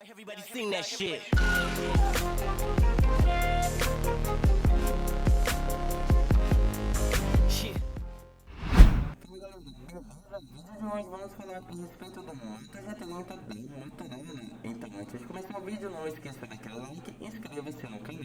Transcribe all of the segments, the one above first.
Everybody sing that shit. Shit. Nós vamos falar a respeito do muito retalento bem natural, né? Então, antes de começar o vídeo, não esqueça daquele like e inscreva-se no canal.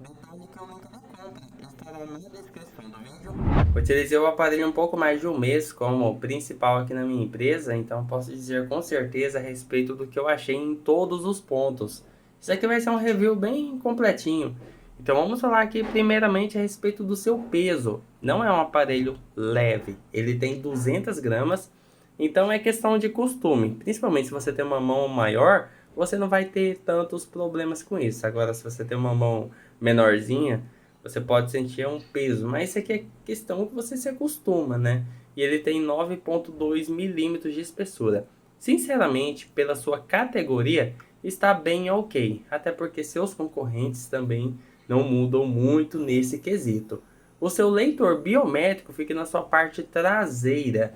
Detalhe que o link da compra estará na descrição do vídeo. Utilizei o aparelho um pouco mais de um mês como principal aqui na minha empresa, então posso dizer com certeza a respeito do que eu achei em todos os pontos. Isso aqui vai ser um review bem completinho. Então vamos falar aqui primeiramente a respeito do seu peso. Não é um aparelho leve, ele tem 200 gramas, então é questão de costume. Principalmente se você tem uma mão maior, você não vai ter tantos problemas com isso. Agora se você tem uma mão menorzinha, você pode sentir um peso, mas isso aqui é questão que você se acostuma, né? E ele tem 9,2 milímetros de espessura. Sinceramente, pela sua categoria, está bem ok, até porque seus concorrentes também não mudam muito nesse quesito. O seu leitor biométrico fica na sua parte traseira.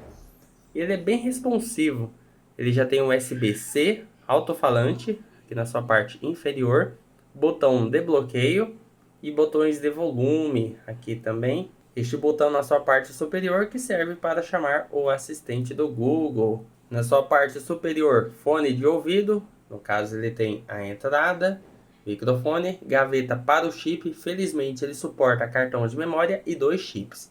Ele é bem responsivo. Ele já tem um USB-C, alto-falante, aqui na sua parte inferior, botão de bloqueio e botões de volume aqui também. Este botão na sua parte superior que serve para chamar o assistente do Google. Na sua parte superior, fone de ouvido. No caso, ele tem a entrada, microfone, gaveta para o chip. Felizmente, ele suporta cartão de memória e 2 chips.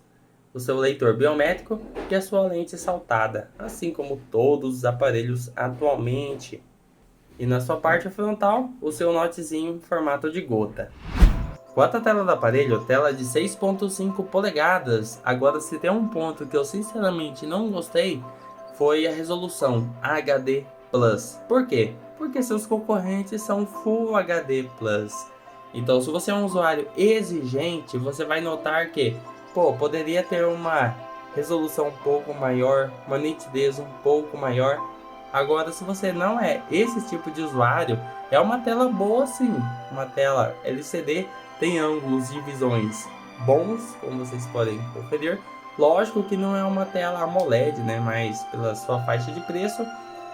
O seu leitor biométrico e a sua lente saltada, assim como todos os aparelhos atualmente. E na sua parte frontal, o seu notezinho em formato de gota. Quanto à tela do aparelho, tela de 6,5 polegadas. Agora, se tem um ponto que eu sinceramente não gostei, foi a resolução HD+. Por quê? Porque seus concorrentes são Full HD+. Então, se você é um usuário exigente, você vai notar que, poderia ter uma resolução um pouco maior, uma nitidez um pouco maior. Agora, se você não é esse tipo de usuário, é uma tela boa sim. Uma tela LCD, tem ângulos de visões bons, como vocês podem conferir. Lógico que não é uma tela AMOLED, né? Mas pela sua faixa de preço,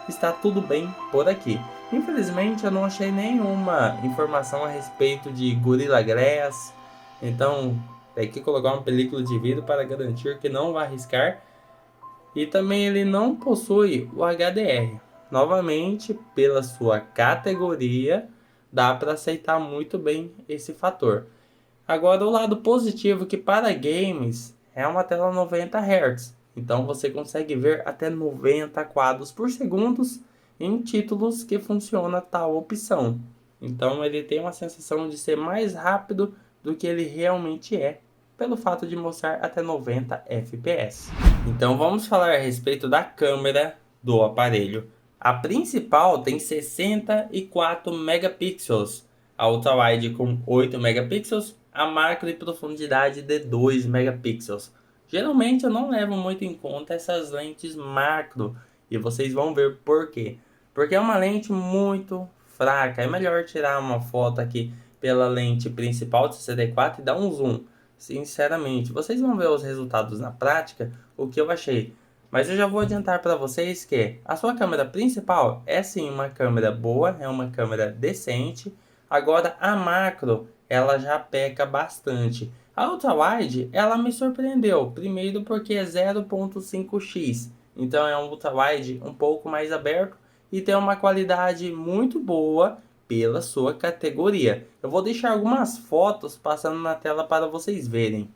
está tudo bem por aqui. Infelizmente, eu não achei nenhuma informação a respeito de Gorilla Glass. Então, tem que colocar uma película de vidro para garantir que não vai riscar. E também ele não possui o HDR. Novamente, pela sua categoria, dá para aceitar muito bem esse fator. Agora, o lado positivo é que para games é uma tela 90 Hz. Então você consegue ver até 90 quadros por segundo em títulos que funciona tal opção. Então ele tem uma sensação de ser mais rápido do que ele realmente é, pelo fato de mostrar até 90 fps. Então vamos falar a respeito da câmera do aparelho. A principal tem 64 megapixels, a ultra-wide com 8 megapixels, a macro e profundidade de 2 megapixels. Geralmente eu não levo muito em conta essas lentes macro e vocês vão ver por quê. Porque é uma lente muito fraca, é melhor tirar uma foto aqui pela lente principal de 64 e dar um zoom. Sinceramente, vocês vão ver os resultados na prática, o que eu achei. Mas eu já vou adiantar para vocês que a sua câmera principal é sim uma câmera boa, é uma câmera decente. Agora a macro, ela já peca bastante. A ultra-wide, ela me surpreendeu. Primeiro porque é 0.5x, então é um ultra-wide um pouco mais aberto e tem uma qualidade muito boa pela sua categoria. Eu vou deixar algumas fotos passando na tela para vocês verem.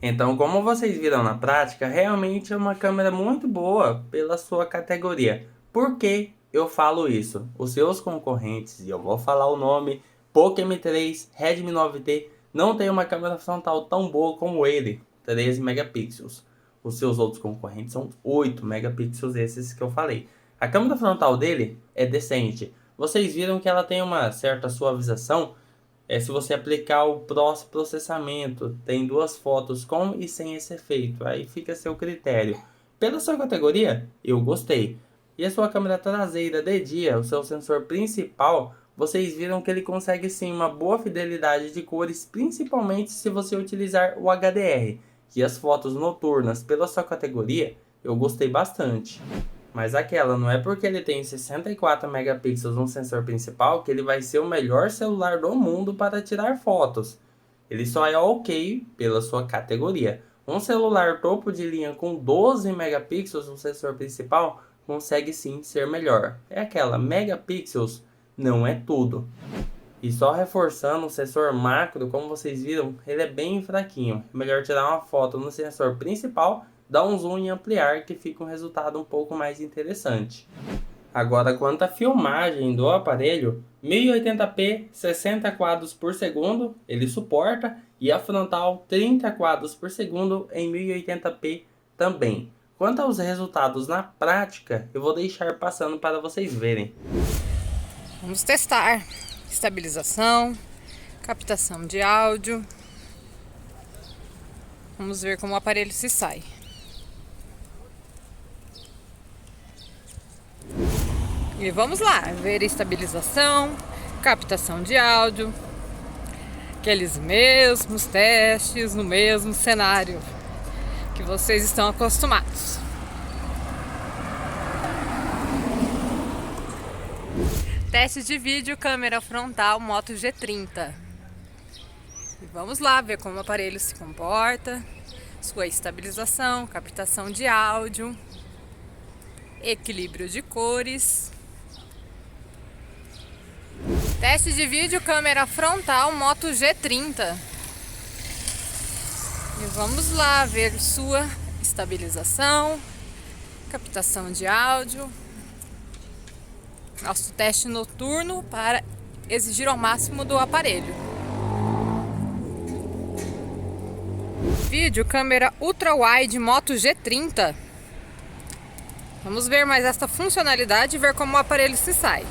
Então, como vocês viram na prática, realmente é uma câmera muito boa pela sua categoria. Por que eu falo isso? Os seus concorrentes, e eu vou falar o nome, Poco M3, Redmi 9T, não tem uma câmera frontal tão boa como ele, 13 megapixels. Os seus outros concorrentes são 8 megapixels, esses que eu falei. A câmera frontal dele é decente. Vocês viram que ela tem uma certa suavização. Se você aplicar o processamento, tem duas fotos com e sem esse efeito. Aí fica a seu critério. Pela sua categoria, eu gostei. E a sua câmera traseira de dia, o seu sensor principal, vocês viram que ele consegue sim uma boa fidelidade de cores, principalmente se você utilizar o HDR. E as fotos noturnas, pela sua categoria, eu gostei bastante. Mas aquela, não é porque ele tem 64 megapixels no sensor principal que ele vai ser o melhor celular do mundo para tirar fotos. Ele só é ok pela sua categoria. Um celular topo de linha com 12 megapixels no sensor principal consegue sim ser melhor. É aquela, megapixels não é tudo. E só reforçando o sensor macro, como vocês viram, ele é bem fraquinho. É melhor tirar uma foto no sensor principal, dar um zoom e ampliar, que fica um resultado um pouco mais interessante. Agora, quanto à filmagem do aparelho, 1080p 60 quadros por segundo ele suporta, e a frontal 30 quadros por segundo em 1080p também. Quanto aos resultados na prática, eu vou deixar passando para vocês verem. Vamos testar estabilização, captação de áudio. Vamos ver como o aparelho se sai. E vamos lá, ver estabilização, captação de áudio, aqueles mesmos testes no mesmo cenário que vocês estão acostumados. Teste de vídeo, câmera frontal Moto G30. E vamos lá ver como o aparelho se comporta, sua estabilização, captação de áudio, equilíbrio de cores. Teste de vídeo, câmera frontal Moto G30. E vamos lá ver sua estabilização, captação de áudio. Nosso teste noturno para exigir ao máximo do aparelho. Vídeo, câmera ultra wide Moto G30. Vamos ver mais esta funcionalidade e ver como o aparelho se sai.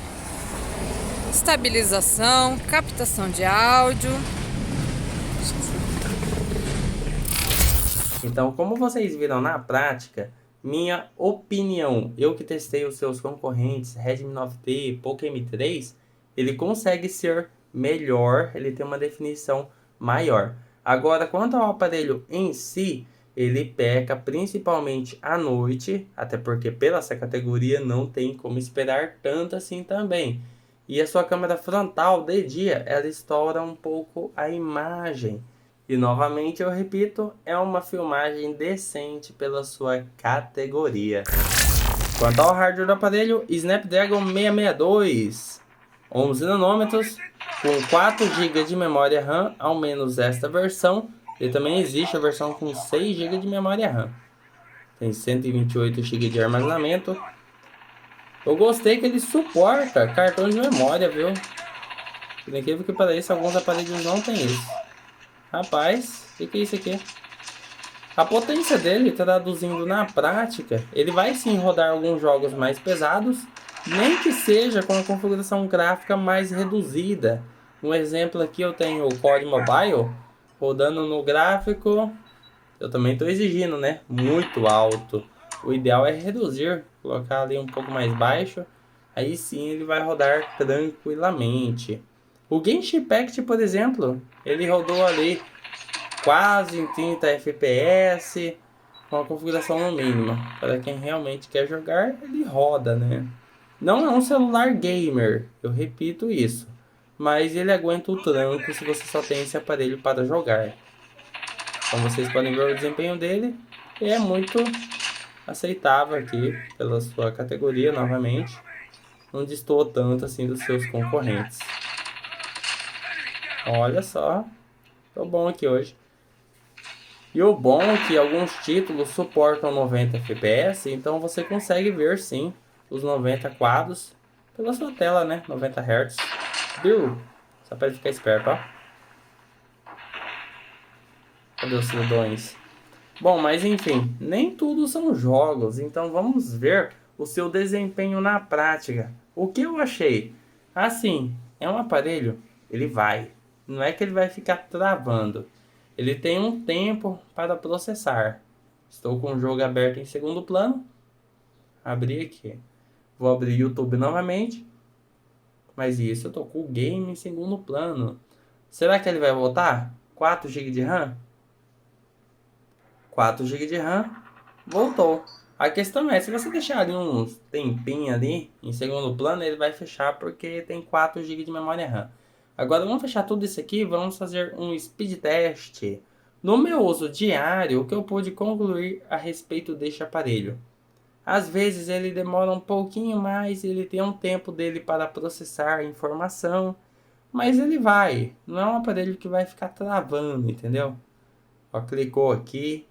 Estabilização, captação de áudio. Então, como vocês viram na prática, minha opinião, eu que testei os seus concorrentes, Redmi 9T, Poco M3, ele consegue ser melhor, ele tem uma definição maior. Agora, quanto ao aparelho em si, ele peca principalmente à noite, até porque pela essa categoria não tem como esperar tanto assim também. E a sua câmera frontal de dia, ela estoura um pouco a imagem. E novamente eu repito, é uma filmagem decente pela sua categoria. Quanto ao hardware do aparelho, Snapdragon 662, 11 nanômetros, com 4 GB de memória RAM, ao menos esta versão. E também existe a versão com 6 GB de memória RAM. Tem 128 GB de armazenamento. Eu gostei que ele suporta cartão de memória, viu? Por incrível que pareça, alguns aparelhos não tem isso. Rapaz, o que é isso aqui? A potência dele, traduzindo na prática, ele vai sim rodar alguns jogos mais pesados, nem que seja com a configuração gráfica mais reduzida. Um exemplo aqui, eu tenho o COD Mobile rodando no gráfico, eu também estou exigindo, né? Muito alto. O ideal é reduzir, colocar ali um pouco mais baixo, aí sim ele vai rodar tranquilamente. O Genshin Impact, por exemplo, ele rodou ali quase em 30 FPS, com a configuração no mínimo. Para quem realmente quer jogar, ele roda, né? Não é um celular gamer, eu repito isso. Mas ele aguenta o tranco se você só tem esse aparelho para jogar. Como vocês podem ver o desempenho dele, é muito aceitável aqui pela sua categoria, novamente. Não destoa tanto assim dos seus concorrentes. Olha só, tô bom aqui hoje. E o bom é que alguns títulos suportam 90 FPS, então você consegue ver sim os 90 quadros pela sua tela, né? 90 Hz. Viu? Só para ele ficar esperto, ó. Cadê os cidadãos? Bom, mas enfim, nem tudo são jogos, então vamos ver o seu desempenho na prática. O que eu achei? Assim, é um aparelho, ele vai. Não é que ele vai ficar travando. Ele tem um tempo para processar. Estou com o jogo aberto em segundo plano. Abri aqui. Vou abrir YouTube novamente. Mas isso, eu tô com o game em segundo plano. Será que ele vai voltar? 4 GB de RAM? 4 GB de RAM, voltou. A questão é, se você deixar ali uns tempinho ali, em segundo plano, ele vai fechar porque tem 4 GB de memória RAM. Agora vamos fechar tudo isso aqui e vamos fazer um speed test. No meu uso diário, o que eu pude concluir a respeito deste aparelho? Às vezes ele demora um pouquinho mais, ele tem um tempo dele para processar a informação, mas ele vai. Não é um aparelho que vai ficar travando, entendeu? Ó, clicou aqui,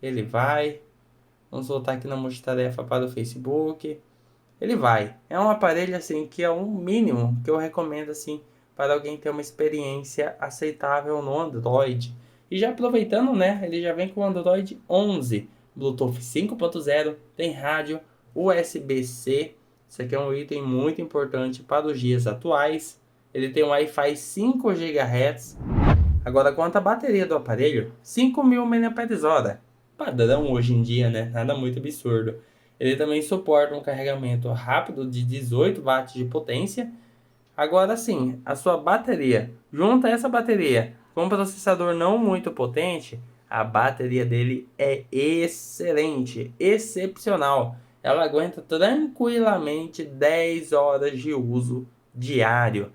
ele vai. Vamos voltar aqui na multitarefa para o Facebook. Ele vai. É um aparelho assim que é um mínimo que eu recomendo assim para alguém ter uma experiência aceitável no Android. E já aproveitando, né, ele já vem com o Android 11, Bluetooth 5.0, tem rádio USB-C. Isso aqui é um item muito importante para os dias atuais. Ele tem um Wi-Fi 5 GHz. Agora, quanto à bateria do aparelho, 5.000 mAh. Padrão hoje em dia, né? Nada muito absurdo. Ele também suporta um carregamento rápido de 18 watts de potência. Agora sim, a sua bateria, junta essa bateria com um processador não muito potente, a bateria dele é excelente, excepcional. Ela aguenta tranquilamente 10 horas de uso diário.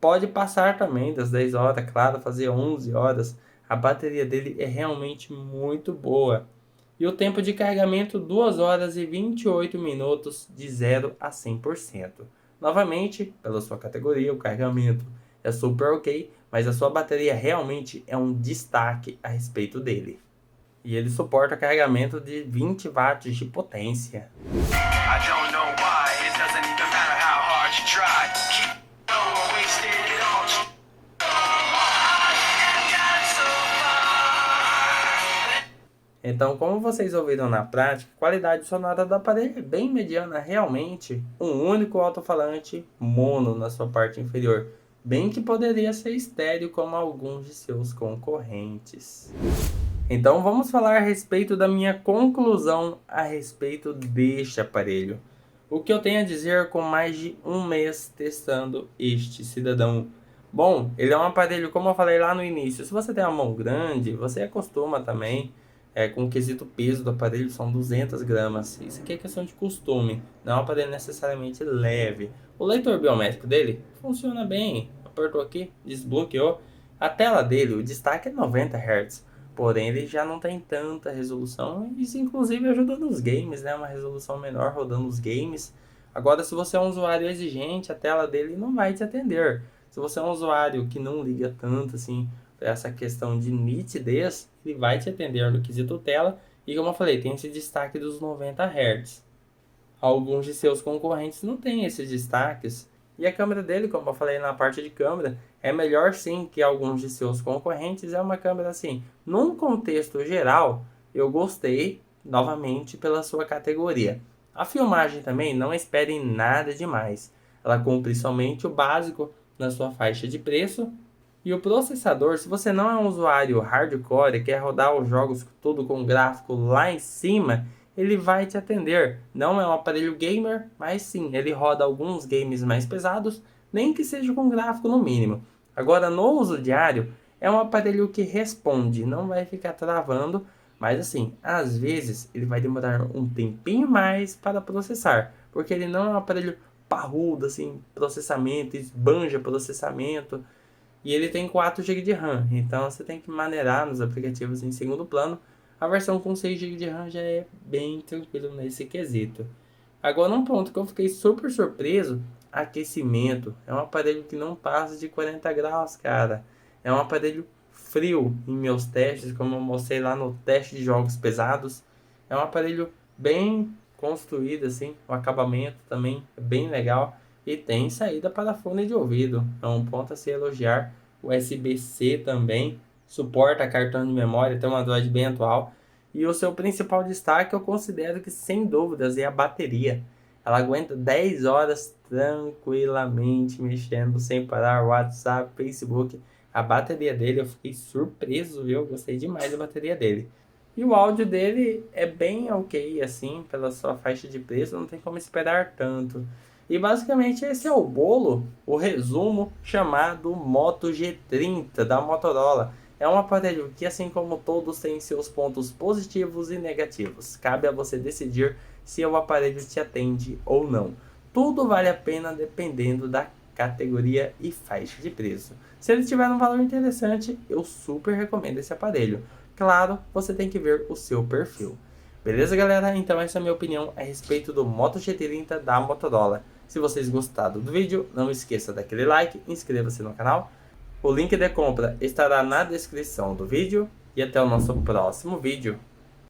Pode passar também das 10 horas, claro, fazer 11 horas. A bateria dele é realmente muito boa. E o tempo de carregamento 2 horas e 28 minutos de 0 a 100%. Novamente, pela sua categoria, o carregamento é super ok, mas a sua bateria realmente é um destaque a respeito dele. E ele suporta carregamento de 20 watts de potência. I don't know why, it doesn't even matter how hard you try. Então, como vocês ouviram na prática, a qualidade sonora do aparelho é bem mediana, realmente. Um único alto-falante mono na sua parte inferior, bem que poderia ser estéreo como alguns de seus concorrentes. Então, vamos falar a respeito da minha conclusão a respeito deste aparelho. O que eu tenho a dizer com mais de um mês testando este cidadão? Bom, ele é um aparelho, como eu falei lá no início, se você tem uma mão grande, você acostuma também. Com o quesito peso do aparelho são 200 gramas. Isso aqui é questão de costume, não é um aparelho necessariamente leve. O leitor biométrico dele funciona bem. Apertou aqui, desbloqueou. A tela dele, o destaque é 90 Hz. Porém, ele já não tem tanta resolução. Isso inclusive ajuda nos games, né? Uma resolução menor rodando os games. Agora, se você é um usuário exigente, a tela dele não vai te atender. Se você é um usuário que não liga tanto assim essa questão de nitidez, ele vai te atender no quesito tela. E como eu falei, tem esse destaque dos 90 Hz. Alguns de seus concorrentes não têm esses destaques. E a câmera dele, como eu falei na parte de câmera, é melhor sim que alguns de seus concorrentes. É uma câmera assim, num contexto geral, eu gostei novamente pela sua categoria. A filmagem também, não esperem nada demais. Ela cumpre somente o básico na sua faixa de preço. E o processador, se você não é um usuário hardcore e quer rodar os jogos tudo com gráfico lá em cima, ele vai te atender. Não é um aparelho gamer, mas sim, ele roda alguns games mais pesados, nem que seja com gráfico no mínimo. Agora, no uso diário, é um aparelho que responde, não vai ficar travando, mas assim, às vezes ele vai demorar um tempinho mais para processar, porque ele não é um aparelho parrudo, assim, processamento, esbanja processamento. E ele tem 4 GB de RAM, então você tem que maneirar nos aplicativos em segundo plano. A versão com 6 GB de RAM já é bem tranquilo nesse quesito. Agora um ponto que eu fiquei super surpreso, aquecimento. É um aparelho que não passa de 40 graus, cara. É um aparelho frio em meus testes, como eu mostrei lá no teste de jogos pesados. É um aparelho bem construído assim, o acabamento também é bem legal e tem saída para fone de ouvido, é um ponto a se elogiar. USB-C também, suporta cartão de memória, tem um Android bem atual. E o seu principal destaque eu considero que sem dúvidas é a bateria. Ela aguenta 10 horas tranquilamente mexendo sem parar, WhatsApp, Facebook. A bateria dele eu fiquei surpreso, viu? Gostei demais da bateria dele. E o áudio dele é bem ok, assim, pela sua faixa de preço, não tem como esperar tanto. E basicamente esse é o bolo, o resumo chamado Moto G30 da Motorola. É um aparelho que, assim como todos, tem seus pontos positivos e negativos. Cabe a você decidir se o aparelho te atende ou não. Tudo vale a pena dependendo da categoria e faixa de preço. Se ele tiver um valor interessante, eu super recomendo esse aparelho. Claro, você tem que ver o seu perfil. Beleza, galera? Então essa é a minha opinião a respeito do Moto G30 da Motorola. Se vocês gostaram do vídeo, não esqueça daquele like, inscreva-se no canal. O link de compra estará na descrição do vídeo. E até o nosso próximo vídeo.